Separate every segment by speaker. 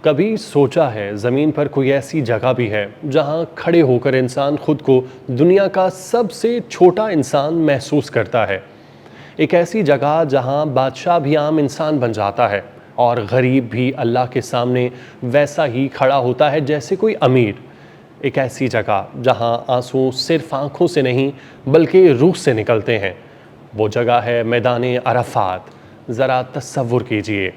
Speaker 1: کبھی سوچا ہے زمین پر کوئی ایسی جگہ بھی ہے جہاں کھڑے ہو کر انسان خود کو دنیا کا سب سے چھوٹا انسان محسوس کرتا ہے؟ ایک ایسی جگہ جہاں بادشاہ بھی عام انسان بن جاتا ہے اور غریب بھی اللہ کے سامنے ویسا ہی کھڑا ہوتا ہے جیسے کوئی امیر۔ ایک ایسی جگہ جہاں آنسو صرف آنکھوں سے نہیں بلکہ روح سے نکلتے ہیں۔ وہ جگہ ہے میدان عرفات۔ ذرا تصور کیجئے،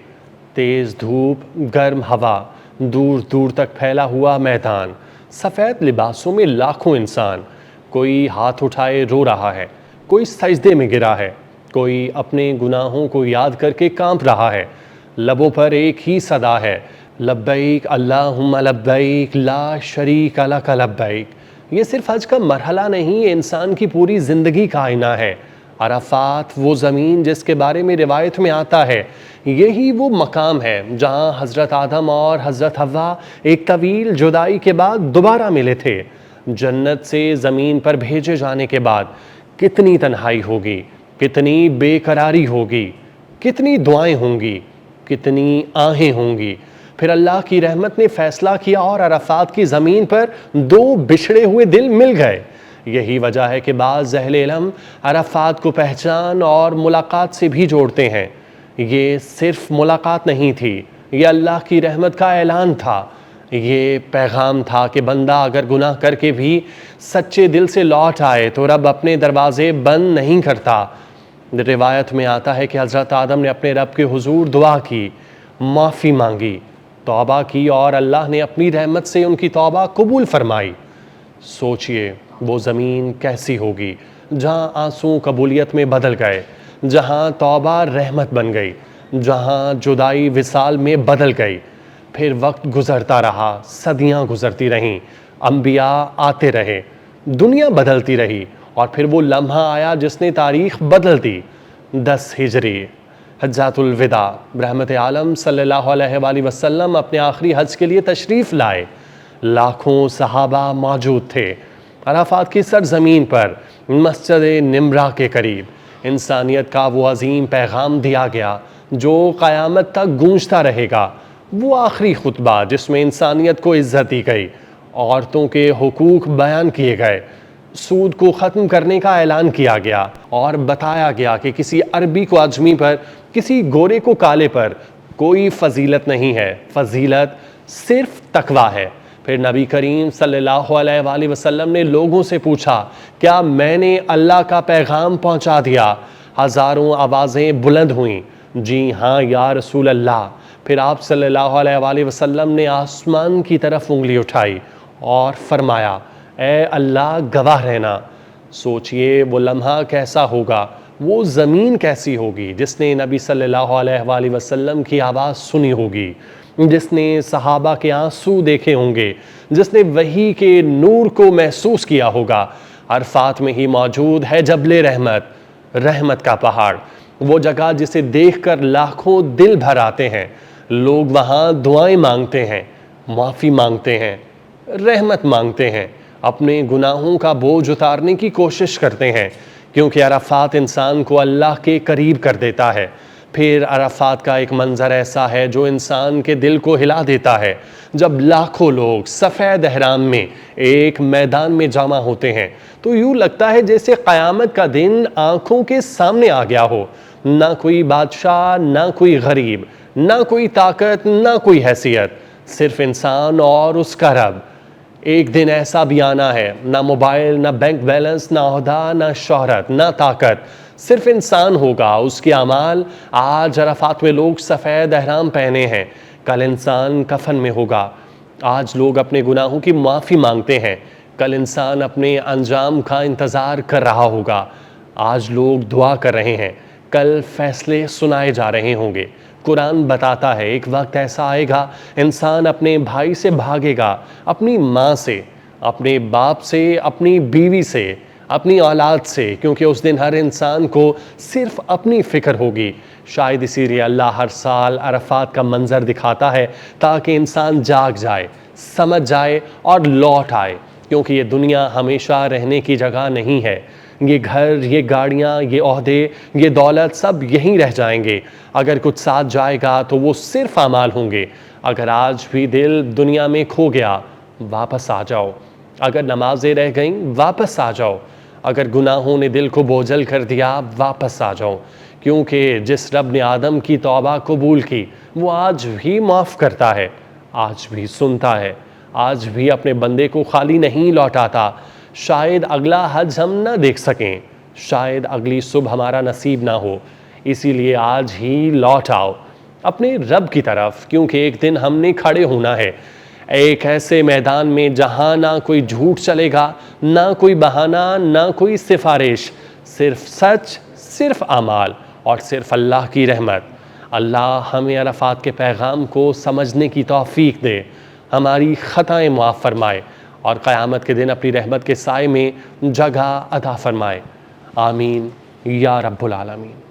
Speaker 1: تیز دھوپ، گرم ہوا، دور دور تک پھیلا ہوا میدان، سفید لباسوں میں لاکھوں انسان، کوئی ہاتھ اٹھائے رو رہا ہے، کوئی سجدے میں گرا ہے، کوئی اپنے گناہوں کو یاد کر کے کانپ رہا ہے۔ لبوں پر ایک ہی صدا ہے، لبیک اللہم لبیک لا شریک لک لبیک۔ یہ صرف حج کا مرحلہ نہیں، یہ انسان کی پوری زندگی کا آئینہ ہے۔ عرفات وہ زمین جس کے بارے میں روایت میں آتا ہے، یہی وہ مقام ہے جہاں حضرت آدم اور حضرت حوا ایک طویل جدائی کے بعد دوبارہ ملے تھے۔ جنت سے زمین پر بھیجے جانے کے بعد کتنی تنہائی ہوگی، کتنی بے قراری ہوگی، کتنی دعائیں ہوں گی، کتنی آہیں ہوں گی۔ پھر اللہ کی رحمت نے فیصلہ کیا اور عرفات کی زمین پر دو بچھڑے ہوئے دل مل گئے۔ یہی وجہ ہے کہ بعض اہل علم عرفات کو پہچان اور ملاقات سے بھی جوڑتے ہیں۔ یہ صرف ملاقات نہیں تھی، یہ اللہ کی رحمت کا اعلان تھا۔ یہ پیغام تھا کہ بندہ اگر گناہ کر کے بھی سچے دل سے لوٹ آئے تو رب اپنے دروازے بند نہیں کرتا۔ روایت میں آتا ہے کہ حضرت آدم نے اپنے رب کے حضور دعا کی، معافی مانگی، توبہ کی اور اللہ نے اپنی رحمت سے ان کی توبہ قبول فرمائی۔ سوچئے وہ زمین کیسی ہوگی جہاں آنسو قبولیت میں بدل گئے، جہاں توبہ رحمت بن گئی، جہاں جدائی وصال میں بدل گئی۔ پھر وقت گزرتا رہا، صدیاں گزرتی رہیں، انبیاء آتے رہے، دنیا بدلتی رہی، اور پھر وہ لمحہ آیا جس نے تاریخ بدل دی۔ 10 ہجری، حجۃ الوداع، رحمت عالم صلی اللہ علیہ وآلہ وسلم اپنے آخری حج کے لیے تشریف لائے۔ لاکھوں صحابہ موجود تھے۔ عرفات کی سرزمین پر مسجد نمرہ کے قریب انسانیت کا وہ عظیم پیغام دیا گیا جو قیامت تک گونجتا رہے گا۔ وہ آخری خطبہ جس میں انسانیت کو عزت دی گئی، عورتوں کے حقوق بیان کیے گئے، سود کو ختم کرنے کا اعلان کیا گیا اور بتایا گیا کہ کسی عربی کو عجمی پر، کسی گورے کو کالے پر کوئی فضیلت نہیں ہے، فضیلت صرف تقویٰ ہے۔ پھر نبی کریم صلی اللہ علیہ وآلہ وسلم نے لوگوں سے پوچھا، کیا میں نے اللہ کا پیغام پہنچا دیا؟ ہزاروں آوازیں بلند ہوئیں، جی ہاں یا رسول اللہ۔ پھر آپ صلی اللہ علیہ وآلہ وسلم نے آسمان کی طرف انگلی اٹھائی اور فرمایا، اے اللہ گواہ رہنا۔ سوچئے وہ لمحہ کیسا ہوگا، وہ زمین کیسی ہوگی جس نے نبی صلی اللہ علیہ وآلہ وسلم کی آواز سنی ہوگی، جس نے صحابہ کے آنسو دیکھے ہوں گے، جس نے وحی کے نور کو محسوس کیا ہوگا۔ عرفات میں ہی موجود ہے جبل رحمت، رحمت کا پہاڑ، وہ جگہ جسے دیکھ کر لاکھوں دل بھر آتے ہیں۔ لوگ وہاں دعائیں مانگتے ہیں، معافی مانگتے ہیں، رحمت مانگتے ہیں، اپنے گناہوں کا بوجھ اتارنے کی کوشش کرتے ہیں، کیونکہ عرفات انسان کو اللہ کے قریب کر دیتا ہے۔ پھر عرفات کا ایک منظر ایسا ہے جو انسان کے دل کو ہلا دیتا ہے۔ جب لاکھوں لوگ سفید احرام میں ایک میدان میں جمع ہوتے ہیں تو یوں لگتا ہے جیسے قیامت کا دن آنکھوں کے سامنے آ گیا ہو۔ نہ کوئی بادشاہ، نہ کوئی غریب، نہ کوئی طاقت، نہ کوئی حیثیت، صرف انسان اور اس کا رب۔ ایک دن ایسا بھی آنا ہے، نہ موبائل، نہ بینک بیلنس، نہ عہدہ، نہ شہرت، نہ طاقت، صرف انسان ہوگا، اس کے اعمال۔ آج عرفات میں لوگ سفید احرام پہنے ہیں، کل انسان کفن میں ہوگا۔ آج لوگ اپنے گناہوں کی معافی مانگتے ہیں، کل انسان اپنے انجام کا انتظار کر رہا ہوگا۔ آج لوگ دعا کر رہے ہیں، کل فیصلے سنائے جا رہے ہوں گے۔ قرآن بتاتا ہے ایک وقت ایسا آئے گا، انسان اپنے بھائی سے بھاگے گا، اپنی ماں سے، اپنے باپ سے، اپنی بیوی سے، اپنی اولاد سے، کیونکہ اس دن ہر انسان کو صرف اپنی فکر ہوگی۔ شاید اسی لیے اللہ ہر سال عرفات کا منظر دکھاتا ہے تاکہ انسان جاگ جائے، سمجھ جائے اور لوٹ آئے، کیونکہ یہ دنیا ہمیشہ رہنے کی جگہ نہیں ہے۔ یہ گھر، یہ گاڑیاں، یہ عہدے، یہ دولت سب یہیں رہ جائیں گے۔ اگر کچھ ساتھ جائے گا تو وہ صرف اعمال ہوں گے، اگر آج بھی دل دنیا میں کھو گیا واپس آ جاؤ، اگر نمازیں رہ گئیں واپس آ جاؤ، اگر گناہوں نے دل کو بوجھل کر دیا واپس آ جاؤ، کیونکہ جس رب نے آدم کی توبہ قبول کی وہ آج بھی معاف کرتا ہے، آج بھی سنتا ہے، آج بھی اپنے بندے کو خالی نہیں لوٹاتا۔ شاید اگلا حج ہم نہ دیکھ سکیں، شاید اگلی صبح ہمارا نصیب نہ ہو، اسی لیے آج ہی لوٹ آؤ اپنے رب کی طرف، کیونکہ ایک دن ہم نے کھڑے ہونا ہے ایک ایسے میدان میں جہاں نہ کوئی جھوٹ چلے گا، نہ کوئی بہانہ، نہ کوئی سفارش، صرف سچ، صرف اعمال اور صرف اللہ کی رحمت۔ اللہ ہمیں عرفات کے پیغام کو سمجھنے کی توفیق دے، ہماری خطائیں معاف فرمائے اور قیامت کے دن اپنی رحمت کے سائے میں جگہ عطا فرمائے۔ آمین یا رب العالمین۔